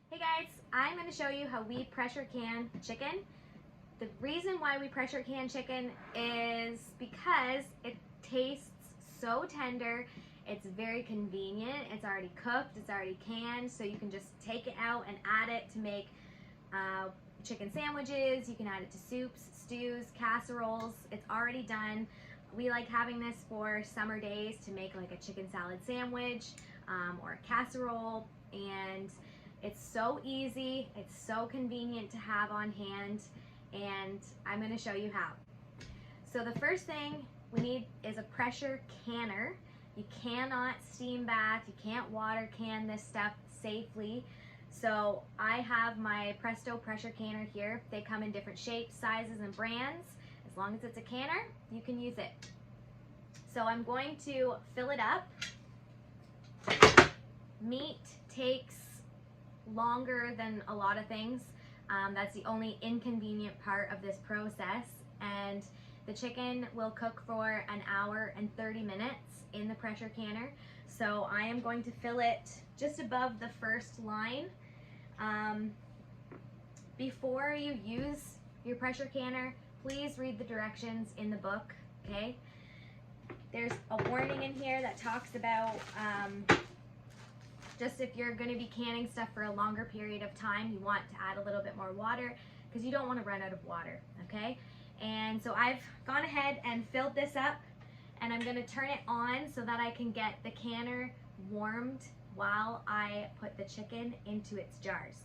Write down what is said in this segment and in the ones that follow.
Hey guys, I'm going to show you how we pressure can chicken. The reason why we pressure can chicken is because it tastes so tender. It's very convenient. It's already cooked, it's already canned, so you can just take it out and add it to make chicken sandwiches. You can add it to soups, stews, casseroles. It's already done. We like having this for summer days to make like a chicken salad sandwich or a casserole, and it's so easy, it's so convenient to have on hand, and I'm going to show you how. So the first thing we need is a pressure canner. You cannot steam bath, you can't water can this stuff safely. So I have my Presto pressure canner here. They come in different shapes, sizes, and brands. As long as it's a canner, you can use it. So I'm going to fill it up. Meat takes longer than a lot of things. That's the only inconvenient part of this process, and the chicken will cook for an hour and 30 minutes in the pressure canner. So I am going to fill it just above the first line. Before you use your pressure canner, please read the directions in the book, okay? There's a warning in here that talks about just if you're going to be canning stuff for a longer period of time, you want to add a little bit more water because you don't want to run out of water, okay? And so I've gone ahead and filled this up, and I'm going to turn it on so that I can get the canner warmed while I put the chicken into its jars.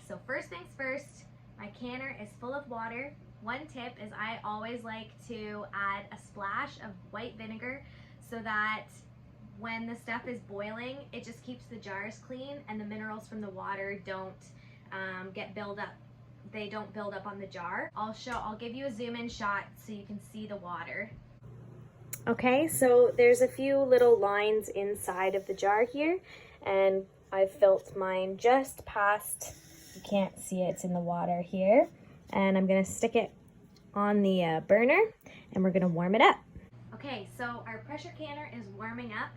So first things first, my canner is full of water. One tip is I always like to add a splash of white vinegar so that when the stuff is boiling, it just keeps the jars clean and the minerals from the water don't get build up. They don't build up on the jar. I'll give you a zoom in shot so you can see the water. Okay, so there's a few little lines inside of the jar here, and I've filled mine just past, you can't see it, it's in the water here. And I'm gonna stick it on the burner, and we're gonna warm it up. Okay, so our pressure canner is warming up,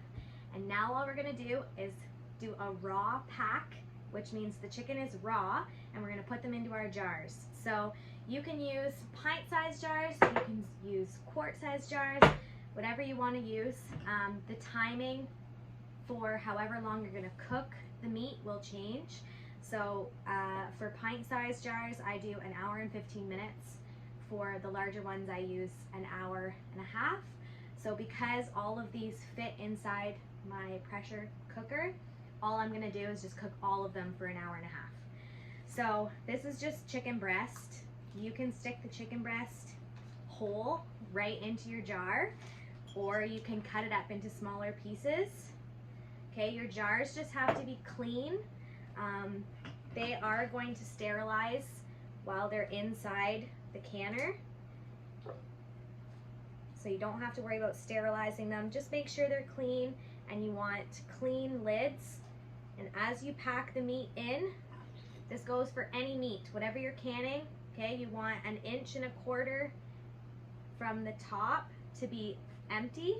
and now all we're gonna do is do a raw pack, which means the chicken is raw, and we're gonna put them into our jars. So you can use pint-sized jars, you can use quart-sized jars, whatever you wanna use. The timing for however long you're gonna cook the meat will change. So for pint-sized jars, I do an hour and 15 minutes. For the larger ones, I use an hour and a half. So because all of these fit inside my pressure cooker, all I'm gonna do is just cook all of them for an hour and a half. So this is just chicken breast. You can stick the chicken breast whole right into your jar, or you can cut it up into smaller pieces. Okay, your jars just have to be clean. They are going to sterilize while they're inside the canner. So you don't have to worry about sterilizing them. Just make sure they're clean, and you want clean lids. And as you pack the meat in, this goes for any meat, whatever you're canning, okay? You want 1.25 inches from the top to be empty.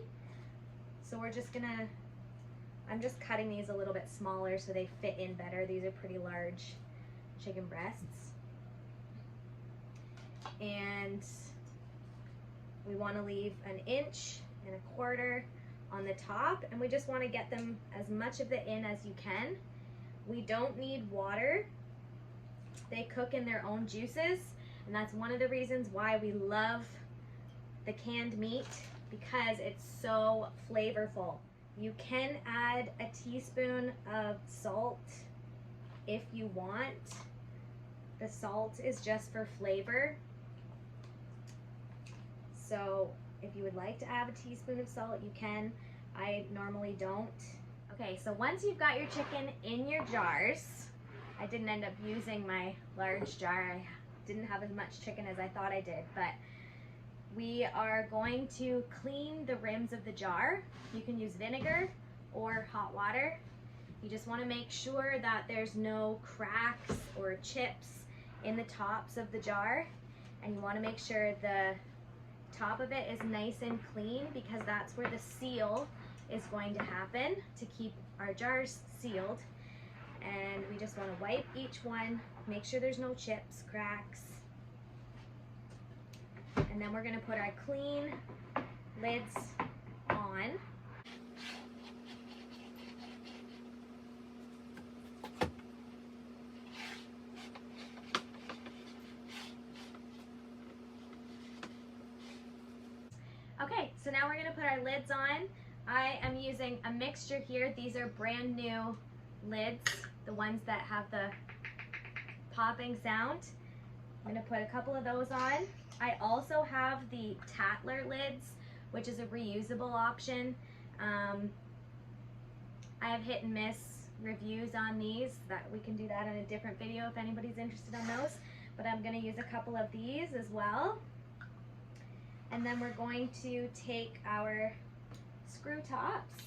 So we're just gonna, I'm just cutting these a little bit smaller so they fit in better. These are pretty large chicken breasts. And we want to leave 1.25 inches on the top, and we just want to get them as much of it in as you can. We don't need water. They cook in their own juices, and that's one of the reasons why we love the canned meat, because it's so flavorful. You can add a teaspoon of salt if you want. The salt is just for flavor. So if you would like to add a teaspoon of salt, you can. I normally don't. Okay, so once you've got your chicken in your jars, I didn't end up using my large jar. I didn't have as much chicken as I thought I did, but we are going to clean the rims of the jar. You can use vinegar or hot water. You just want to make sure that there's no cracks or chips in the tops of the jar, and you want to make sure the top of it is nice and clean, because that's where the seal is going to happen to keep our jars sealed. And we we just want to wipe each one, make sure there's no chips, cracks. And then we're going to put our clean lids on. Okay, so now we're going to put our lids on. I am using a mixture here. These are brand new lids, the ones that have the popping sound. I'm going to put a couple of those on. I also have the Tattler lids, which is a reusable option. I have hit and miss reviews on these. That we can do that in a different video if anybody's interested in those. But I'm going to use a couple of these as well. And then we're going to take our screw tops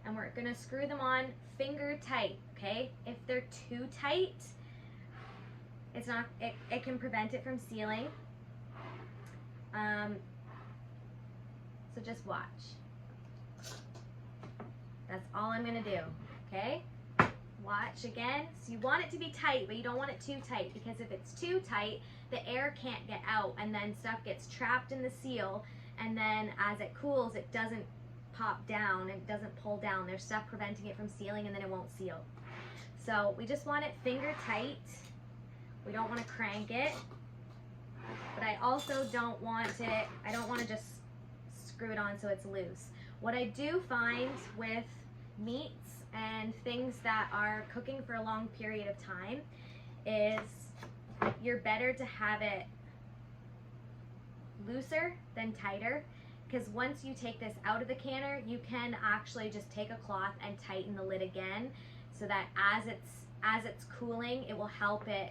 and we're going to screw them on finger tight, okay? If they're too tight, it's not, it can prevent it from sealing. So just watch. That's all I'm going to do, okay? Watch again. So you want it to be tight, but you don't want it too tight, because if it's too tight, the air can't get out and then stuff gets trapped in the seal, and then as it cools, it doesn't pop down, it doesn't pull down. There's stuff preventing it from sealing, and then it won't seal. So we just want it finger tight. We don't want to crank it, but I also don't want it, I don't want to just screw it on so it's loose. What I do find with meats and things that are cooking for a long period of time is you're better to have it looser than tighter, because once you take this out of the canner, you can actually just take a cloth and tighten the lid again, so that as it's cooling, it will help the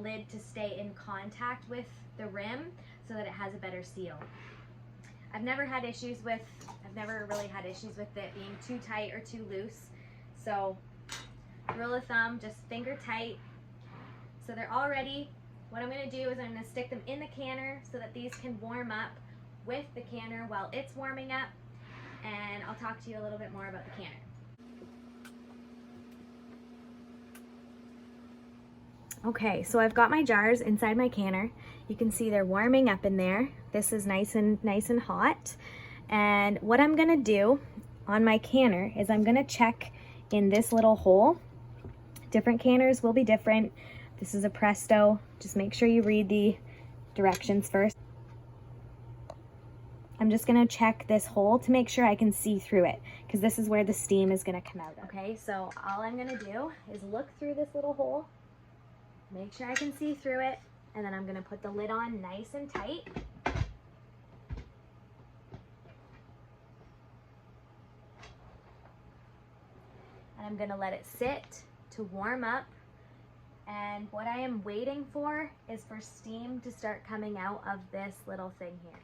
lid to stay in contact with the rim so that it has a better seal. I've never really had issues with it being too tight or too loose. So rule of thumb, just finger tight. So they're all ready. What I'm going to do is I'm going to stick them in the canner so that these can warm up with the canner while it's warming up, and I'll talk to you a little bit more about the canner. Okay, so I've got my jars inside my canner. You can see they're warming up in there. This is nice and hot. And what I'm gonna do on my canner is I'm gonna check in this little hole. Different canners will be different. This is a Presto. Just make sure you read the directions first. I'm just gonna check this hole to make sure I can see through it, because this is where the steam is gonna come out of. Okay, so all I'm gonna do is look through this little hole, make sure I can see through it, and then I'm gonna put the lid on nice and tight. And I'm gonna let it sit to warm up. And what I am waiting for is for steam to start coming out of this little thing here.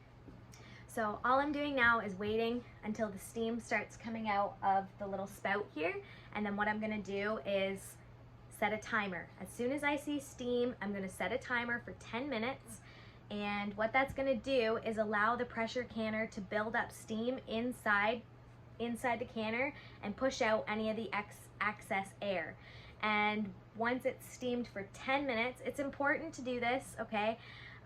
So all I'm doing now is waiting until the steam starts coming out of the little spout here. And then what I'm gonna do is set a timer. As soon as I see steam, I'm gonna set a timer for 10 minutes. And what that's gonna do is allow the pressure canner to build up steam inside the canner and push out any of the excess air. And once it's steamed for 10 minutes, it's important to do this, okay?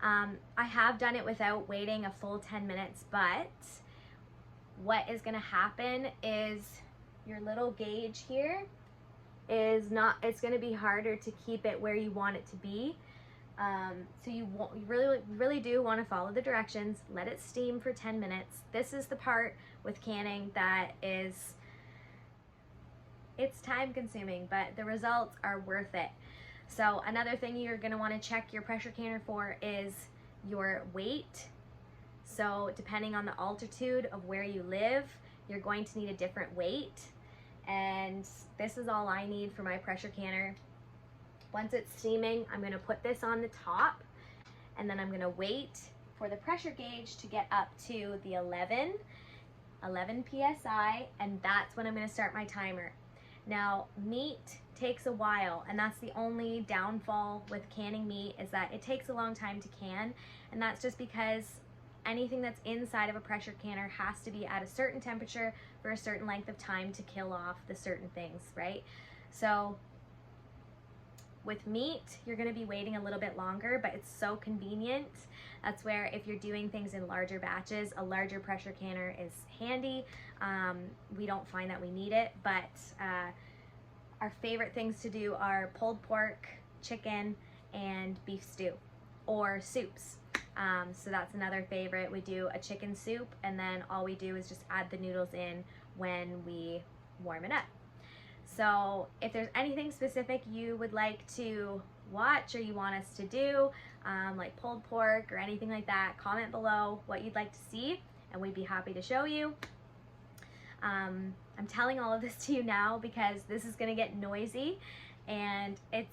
I have done it without waiting a full 10 minutes, but what is gonna happen is your little gauge here is not, it's gonna be harder to keep it where you want it to be. So you really do want to follow the directions, let it steam for 10 minutes. This is the part with canning that is, it's time consuming, but the results are worth it. So another thing you're going to want to check your pressure canner for is your weight. So depending on the altitude of where you live, you're going to need a different weight. And this is all I need for my pressure canner. Once it's steaming, I'm going to put this on the top, and then I'm going to wait for the pressure gauge to get up to the 11 psi, and that's when I'm going to start my timer. Now, meat takes a while, and that's the only downfall with canning meat, is that it takes a long time to can, and that's just because anything that's inside of a pressure canner has to be at a certain temperature for a certain length of time to kill off the certain things, right? So with meat, you're gonna be waiting a little bit longer, but it's so convenient. That's where if you're doing things in larger batches, a larger pressure canner is handy. We don't find that we need it, but our favorite things to do are pulled pork, chicken, and beef stew, or soups. So that's another favorite. We do a chicken soup, and then all we do is just add the noodles in when we warm it up. So if there's anything specific you would like to watch or you want us to do, like pulled pork or anything like that, comment below what you'd like to see, and we'd be happy to show you. I'm telling all of this to you now because this is gonna get noisy and it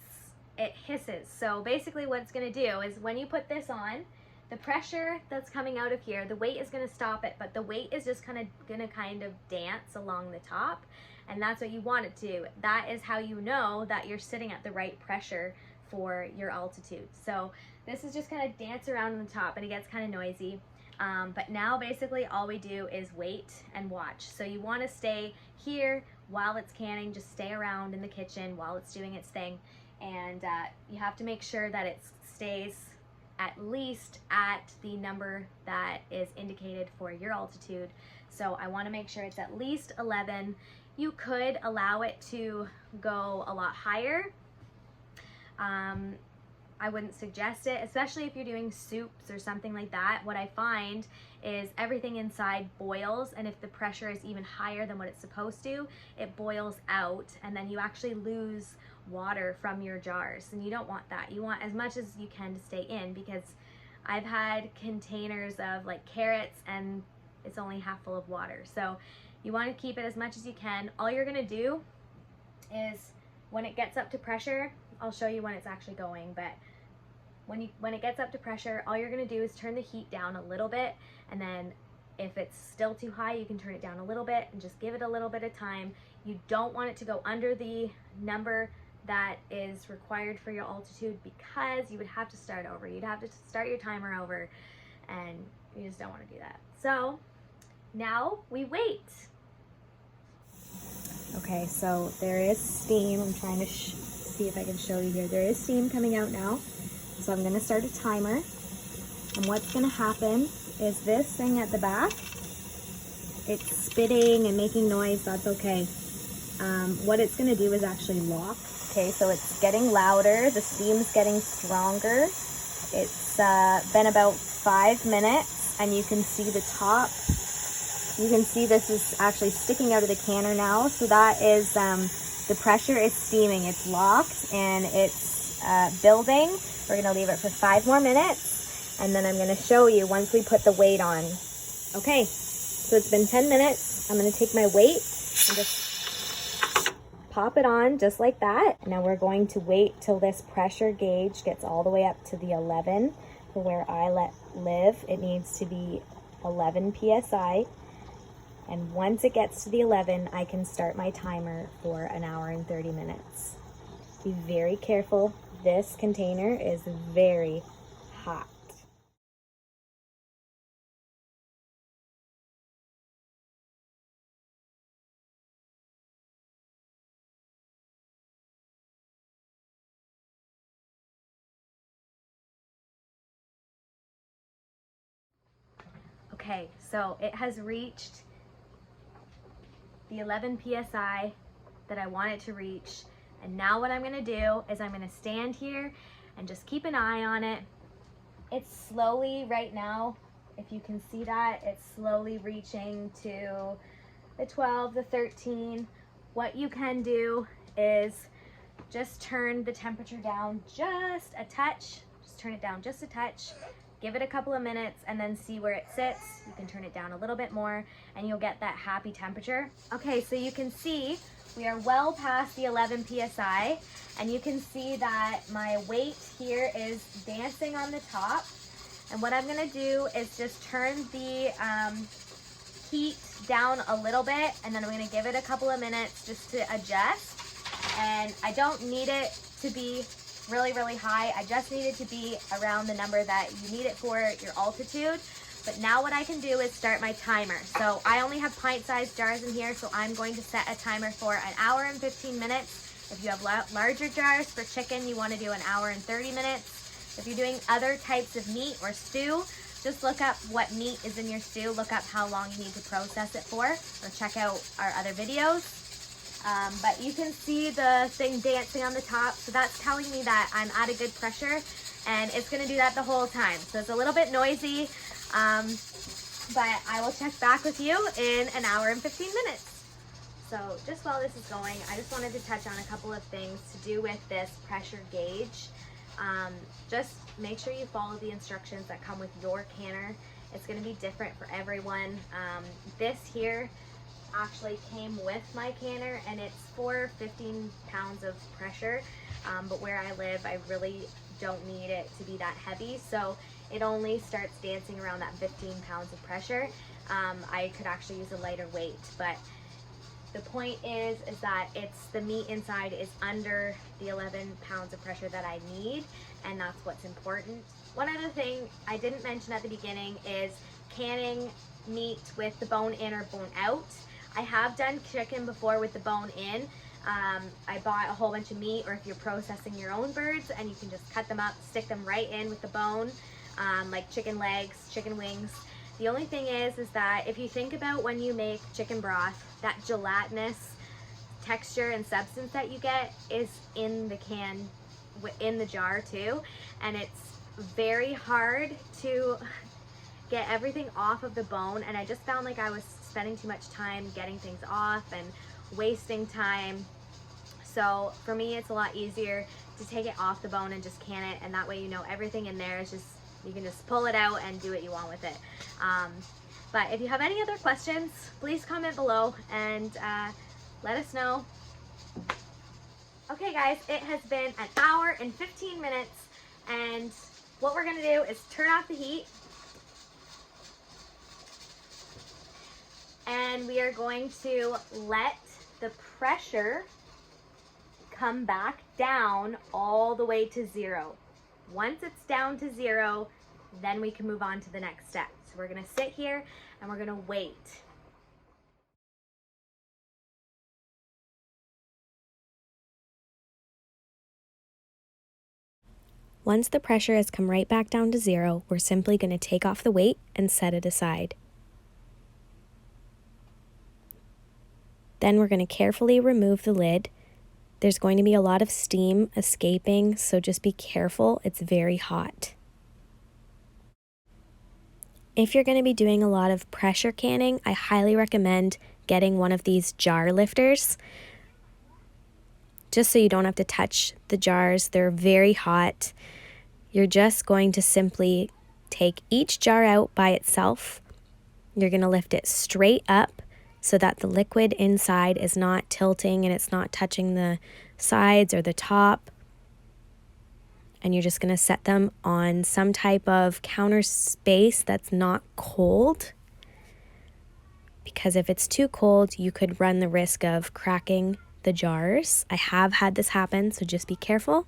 hisses. So basically what it's gonna do is when you put this on, the pressure that's coming out of here, the weight is gonna stop it, but the weight is just gonna kind of dance along the top, and that's what you want it to. That is how you know that you're sitting at the right pressure for your altitude. So this is just gonna dance around on the top, and it gets kind of noisy. But now basically all we do is wait and watch. So you want to stay here while it's canning, just stay around in the kitchen while it's doing its thing, and you have to make sure that it stays at least at the number that is indicated for your altitude. So I want to make sure it's at least 11. You could allow it to go a lot higher. I wouldn't suggest it, especially if you're doing soups or something like that. What I find is everything inside boils, and if the pressure is even higher than what it's supposed to, it boils out, and then you actually lose water from your jars, and you don't want that. You want as much as you can to stay in, because I've had containers of like carrots and it's only half full of water. So you want to keep it as much as you can. All you're going to do is when it gets up to pressure, I'll show you when it's actually going, but when it gets up to pressure, all you're going to do is turn the heat down a little bit, and then if it's still too high, you can turn it down a little bit and just give it a little bit of time. You don't want it to go under the number that is required for your altitude, because you would have to start over. You'd have to start your timer over, and you just don't want to do that. So now we wait. Okay, so there is steam. I'm trying to see if I can show you here. There is steam coming out now. So I'm gonna start a timer. And what's gonna happen is this thing at the back, it's spitting and making noise. That's okay. What it's gonna do is actually lock. Okay, so it's getting louder. The steam's getting stronger. It's been about 5 minutes, and you can see the top. You can see this is actually sticking out of the canner now. So that is, the pressure is steaming. It's locked and it's building. We're gonna leave it for 5 more minutes, and then I'm gonna show you once we put the weight on. Okay, so it's been 10 minutes. I'm gonna take my weight and just pop it on just like that. Now we're going to wait till this pressure gauge gets all the way up to the 11 for where I live. It needs to be 11 PSI. And once it gets to the 11, I can start my timer for 1 hour and 30 minutes. Be very careful. This container is very hot. Okay, so it has reached the 11 PSI that I want it to reach. And now what I'm gonna do is I'm gonna stand here and just keep an eye on it. It's slowly, right now, if you can see that, it's slowly reaching to the 12, the 13. What you can do is just turn the temperature down just a touch. Just turn it down just a touch. Give it a couple of minutes and then see where it sits. You can turn it down a little bit more and you'll get that happy temperature. Okay, so you can see we are well past the 11 PSI, and you can see that my weight here is dancing on the top. And what I'm gonna do is just turn the heat down a little bit, and then I'm gonna give it a couple of minutes just to adjust. And I don't need it to be really, really high. I just need it to be around the number that you need it for your altitude. But now what I can do is start my timer. So I only have pint-sized jars in here, so I'm going to set a timer for an hour and 15 minutes. If you have larger jars for chicken, you want to do an hour and 30 minutes. If you're doing other types of meat or stew, just look up what meat is in your stew, look up how long you need to process it for, or check out our other videos. But you can see the thing dancing on the top, so that's telling me that I'm at a good pressure, and it's gonna do that the whole time. So it's a little bit noisy, but I will check back with you in an hour and 15 minutes. So just while this is going, I just wanted to touch on a couple of things to do with this pressure gauge. Just make sure you follow the instructions that come with your canner. It's gonna be different for everyone. This here actually came with my canner, and it's for 15 pounds of pressure, but where I live I really don't need it to be that heavy, so it only starts dancing around that 15 pounds of pressure. I could actually use a lighter weight, but the point is that it's the meat inside is under the 11 pounds of pressure that I need, and that's what's important. One other thing I didn't mention at the beginning is canning meat with the bone in or bone out. I have done chicken before with the bone in. I bought a whole bunch of meat, or if you're processing your own birds, and you can just cut them up, stick them right in with the bone, like chicken legs, chicken wings. The only thing is that if you think about when you make chicken broth, that gelatinous texture and substance that you get is in the can, in the jar too, and it's very hard to get everything off of the bone, and I just found like I was spending too much time getting things off and wasting time. So for me, it's a lot easier to take it off the bone and just can it, and that way you know everything in there is just, you can just pull it out and do what you want with it. But if you have any other questions, please comment below and let us know. Okay guys, it has been an hour and 15 minutes, and what we're gonna do is turn off the heat, and we are going to let the pressure come back down all the way to 0. Once it's down to 0, then we can move on to the next step. So we're gonna sit here and we're gonna wait. Once the pressure has come right back down to 0, we're simply going to take off the weight and set it aside. Then we're going to carefully remove the lid. There's going to be a lot of steam escaping, so just be careful. It's very hot. If you're going to be doing a lot of pressure canning, I highly recommend getting one of these jar lifters, just so you don't have to touch the jars. They're very hot. You're just going to simply take each jar out by itself. You're going to lift it straight up so that the liquid inside is not tilting and it's not touching the sides or the top. And you're just going to set them on some type of counter space that's not cold, because if it's too cold, you could run the risk of cracking the jars. I have had this happen, so just be careful.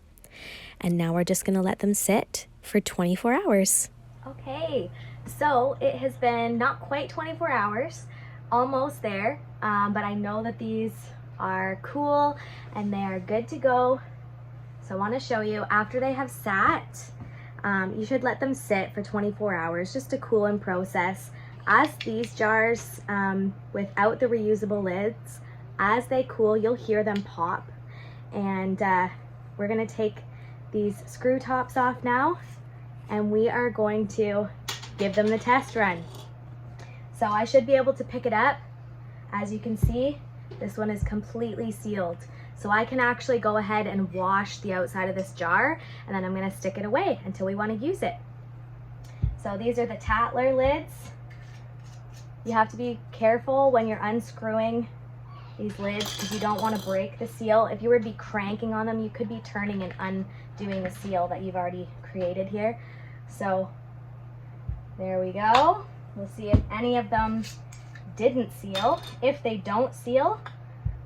And now we're just going to let them sit for 24 hours. Okay, so it has been not quite 24 hours, almost there, but I know that these are cool and they are good to go. So I want to show you after they have sat. You should let them sit for 24 hours just to cool and process. As these jars, without the reusable lids, as they cool, you'll hear them pop. And we're going to take these screw tops off now, and we are going to give them the test run. So I should be able to pick it up. As you can see, this one is completely sealed. So I can actually go ahead and wash the outside of this jar, and then I'm going to stick it away until we want to use it. So these are the Tattler lids. You have to be careful when you're unscrewing these lids because you don't want to break the seal. If you were to be cranking on them, you could be turning and undoing the seal that you've already created here. So there we go. We'll see if any of them didn't seal. If they don't seal,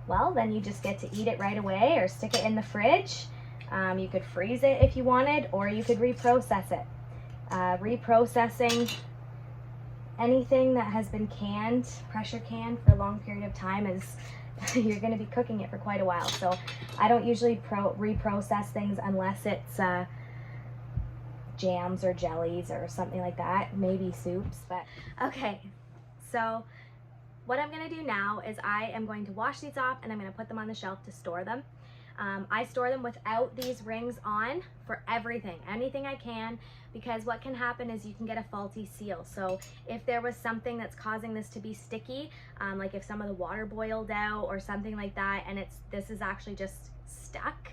well, then you just get to eat it right away or stick it in the fridge. You could freeze it if you wanted, or you could reprocess it. Reprocessing anything that has been canned, pressure canned for a long period of time is you're going to be cooking it for quite a while. So I don't usually reprocess things unless it's jams or jellies or something like that, maybe soups. But okay, so what I'm going to do now is I am going to wash these off and I'm going to put them on the shelf to store them. I store them without these rings on for everything, anything I can, because what can happen is you can get a faulty seal. So if there was something that's causing this to be sticky, like if some of the water boiled out or something like that, and this is actually just stuck,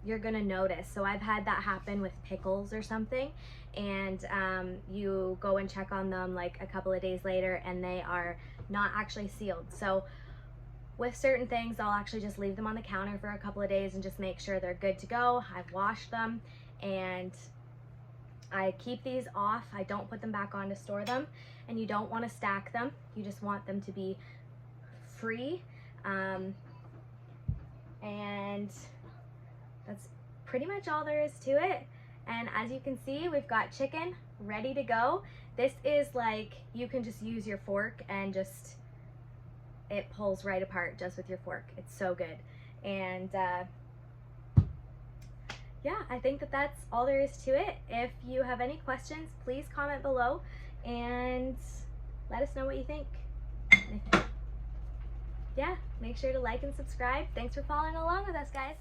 you're gonna notice. So I've had that happen with pickles or something, and you go and check on them like a couple of days later and they are not actually sealed. So with certain things, I'll actually just leave them on the counter for a couple of days and just make sure they're good to go. I've washed them and I keep these off. I don't put them back on to store them, and you don't want to stack them. You just want them to be free. And that's pretty much all there is to it. And as you can see, we've got chicken ready to go. This is like, you can just use your fork and just, it pulls right apart just with your fork. It's so good. And yeah, I think that that's all there is to it. If you have any questions, please comment below and let us know what you think. Yeah, make sure to like and subscribe. Thanks for following along with us, guys.